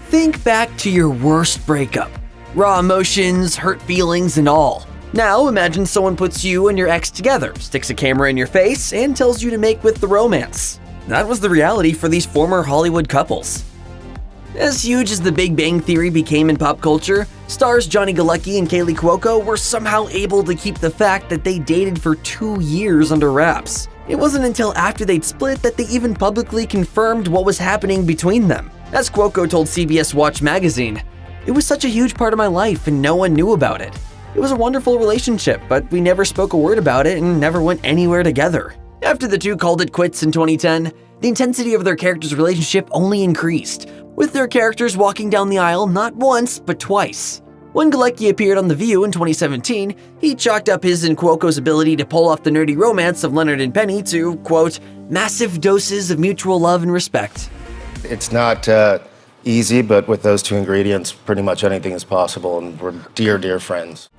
Think back to your worst breakup. Raw emotions, hurt feelings, and all. Now imagine someone puts you and your ex together, sticks a camera in your face, and tells you to make with the romance. That was the reality for these former Hollywood couples. As huge as The Big Bang Theory became in pop culture, stars Johnny Galecki and Kaley Cuoco were somehow able to keep the fact that they dated for 2 years under wraps. It wasn't until after they'd split that they even publicly confirmed what was happening between them. As Cuoco told CBS Watch magazine, "It was such a huge part of my life and no one knew about it. It was a wonderful relationship, but we never spoke a word about it and never went anywhere together." After the two called it quits in 2010, the intensity of their characters' relationship only increased, with their characters walking down the aisle not once, but twice. When Galecki appeared on The View in 2017, he chalked up his and Cuoco's ability to pull off the nerdy romance of Leonard and Penny to, quote, "massive doses of mutual love and respect." It's not easy, but with those two ingredients, pretty much anything is possible, and we're dear, dear friends.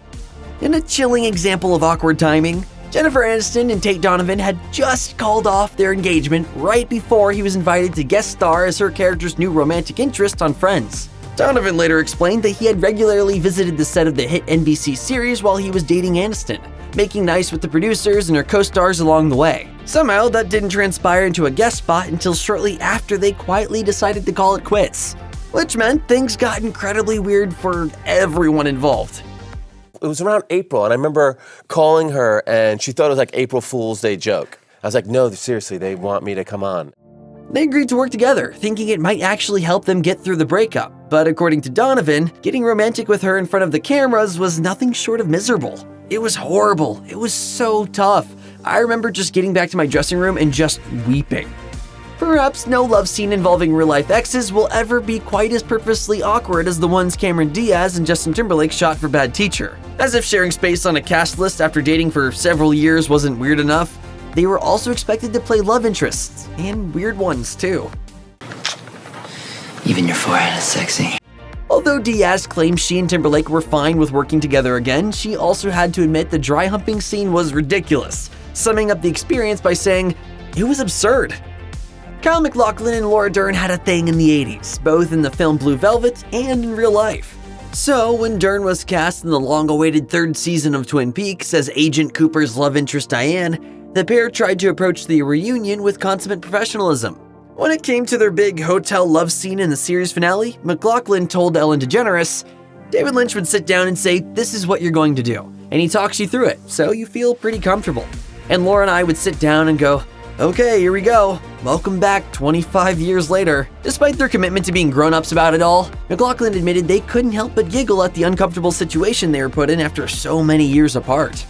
In a chilling example of awkward timing, Jennifer Aniston and Tate Donovan had just called off their engagement right before he was invited to guest star as her character's new romantic interest on Friends. Donovan later explained that he had regularly visited the set of the hit NBC series while he was dating Aniston, making nice with the producers and her co-stars along the way. Somehow, that didn't transpire into a guest spot until shortly after they quietly decided to call it quits, which meant things got incredibly weird for everyone involved. It was around April, and I remember calling her, and she thought it was like April Fool's Day joke. I was like, no, seriously, they want me to come on. They agreed to work together, thinking it might actually help them get through the breakup. But according to Donovan, getting romantic with her in front of the cameras was nothing short of miserable. It was horrible. It was so tough. I remember just getting back to my dressing room and just weeping. Perhaps no love scene involving real-life exes will ever be quite as purposely awkward as the ones Cameron Diaz and Justin Timberlake shot for Bad Teacher. As if sharing space on a cast list after dating for several years wasn't weird enough, they were also expected to play love interests, and weird ones too. Even your forehead is sexy. Although Diaz claims she and Timberlake were fine with working together again, she also had to admit the dry humping scene was ridiculous, summing up the experience by saying, "It was absurd." Kyle MacLachlan and Laura Dern had a thing in the 80s, both in the film Blue Velvet and in real life. So, when Dern was cast in the long-awaited 3rd season of Twin Peaks as Agent Cooper's love interest Diane, the pair tried to approach the reunion with consummate professionalism. When it came to their big hotel love scene in the series finale, MacLachlan told Ellen DeGeneres, "David Lynch would sit down and say, 'This is what you're going to do,' and he talks you through it, so you feel pretty comfortable. And Laura and I would sit down and go, 'Okay, here we go. Welcome back 25 years later.'" Despite their commitment to being grown-ups about it all, MacLachlan admitted they couldn't help but giggle at the uncomfortable situation they were put in after so many years apart.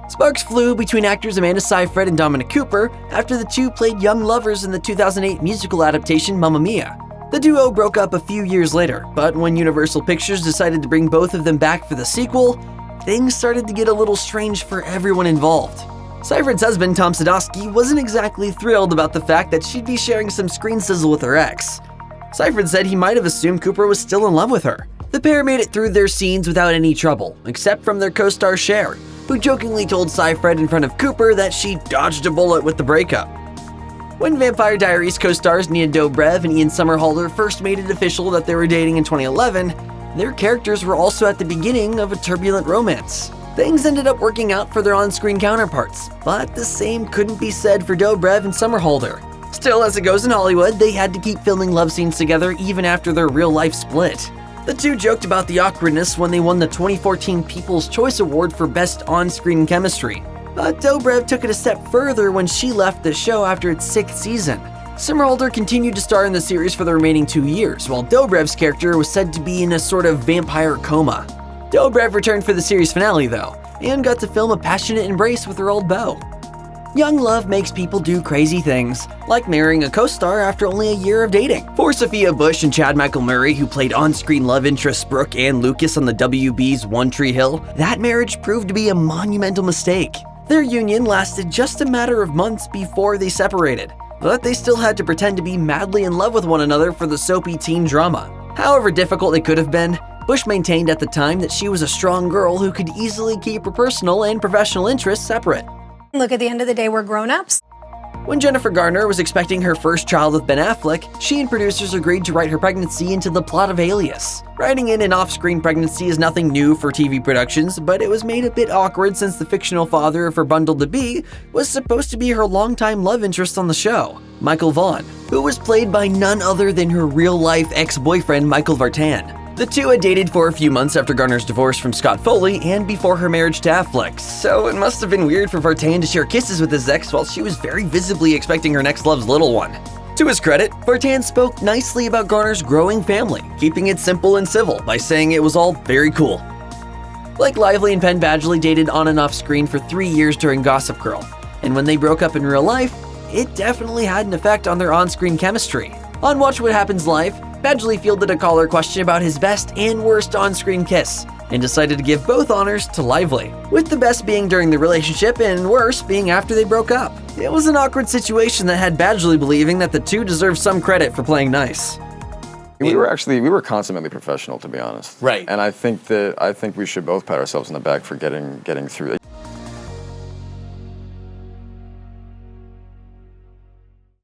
Sparks flew between actors Amanda Seyfried and Dominic Cooper after the two played young lovers in the 2008 musical adaptation Mamma Mia. The duo broke up a few years later, but when Universal Pictures decided to bring both of them back for the sequel, things started to get a little strange for everyone involved. Seyfried's husband, Tom Sadowski, wasn't exactly thrilled about the fact that she'd be sharing some screen sizzle with her ex. Seyfried said he might have assumed Cooper was still in love with her. The pair made it through their scenes without any trouble, except from their co-star Cher, who jokingly told Seyfried in front of Cooper that she dodged a bullet with the breakup. When Vampire Diaries co-stars Nia Dobrev and Ian Somerhalder first made it official that they were dating in 2011, their characters were also at the beginning of a turbulent romance. Things ended up working out for their on-screen counterparts, but the same couldn't be said for Dobrev and Somerhalder. Still, as it goes in Hollywood, they had to keep filming love scenes together even after their real-life split. The two joked about the awkwardness when they won the 2014 People's Choice Award for Best On-Screen Chemistry. But Dobrev took it a step further when she left the show after its 6th season. Somerhalder continued to star in the series for the remaining 2 years, while Dobrev's character was said to be in a sort of vampire coma. Dobrev returned for the series finale, though, and got to film a passionate embrace with her old beau. Young love makes people do crazy things, like marrying a co-star after only a year of dating. For Sophia Bush and Chad Michael Murray, who played on-screen love interests Brooke and Lucas on the WB's One Tree Hill, that marriage proved to be a monumental mistake. Their union lasted just a matter of months before they separated, but they still had to pretend to be madly in love with one another for the soapy teen drama. However difficult it could have been, Bush maintained at the time that she was a strong girl who could easily keep her personal and professional interests separate. Look, at the end of the day, we're grown-ups. When Jennifer Garner was expecting her first child with Ben Affleck, she and producers agreed to write her pregnancy into the plot of Alias. Writing in an off-screen pregnancy is nothing new for TV productions, but it was made a bit awkward since the fictional father of her bundle-to-be was supposed to be her longtime love interest on the show, Michael Vaughn, who was played by none other than her real-life ex-boyfriend Michael Vartan. The two had dated for a few months after Garner's divorce from Scott Foley and before her marriage to Affleck, so it must have been weird for Vartan to share kisses with his ex while she was very visibly expecting her next love's little one. To his credit, Vartan spoke nicely about Garner's growing family, keeping it simple and civil by saying it was all very cool. Blake Lively and Penn Badgley dated on and off screen for 3 years during Gossip Girl, and when they broke up in real life, it definitely had an effect on their on-screen chemistry. On Watch What Happens Live, Badgley fielded a caller question about his best and worst on-screen kiss, and decided to give both honors to Lively, with the best being during the relationship and worst being after they broke up. It was an awkward situation that had Badgley believing that the two deserved some credit for playing nice. We were consummately professional, to be honest. Right. And I think we should both pat ourselves on the back for getting through it.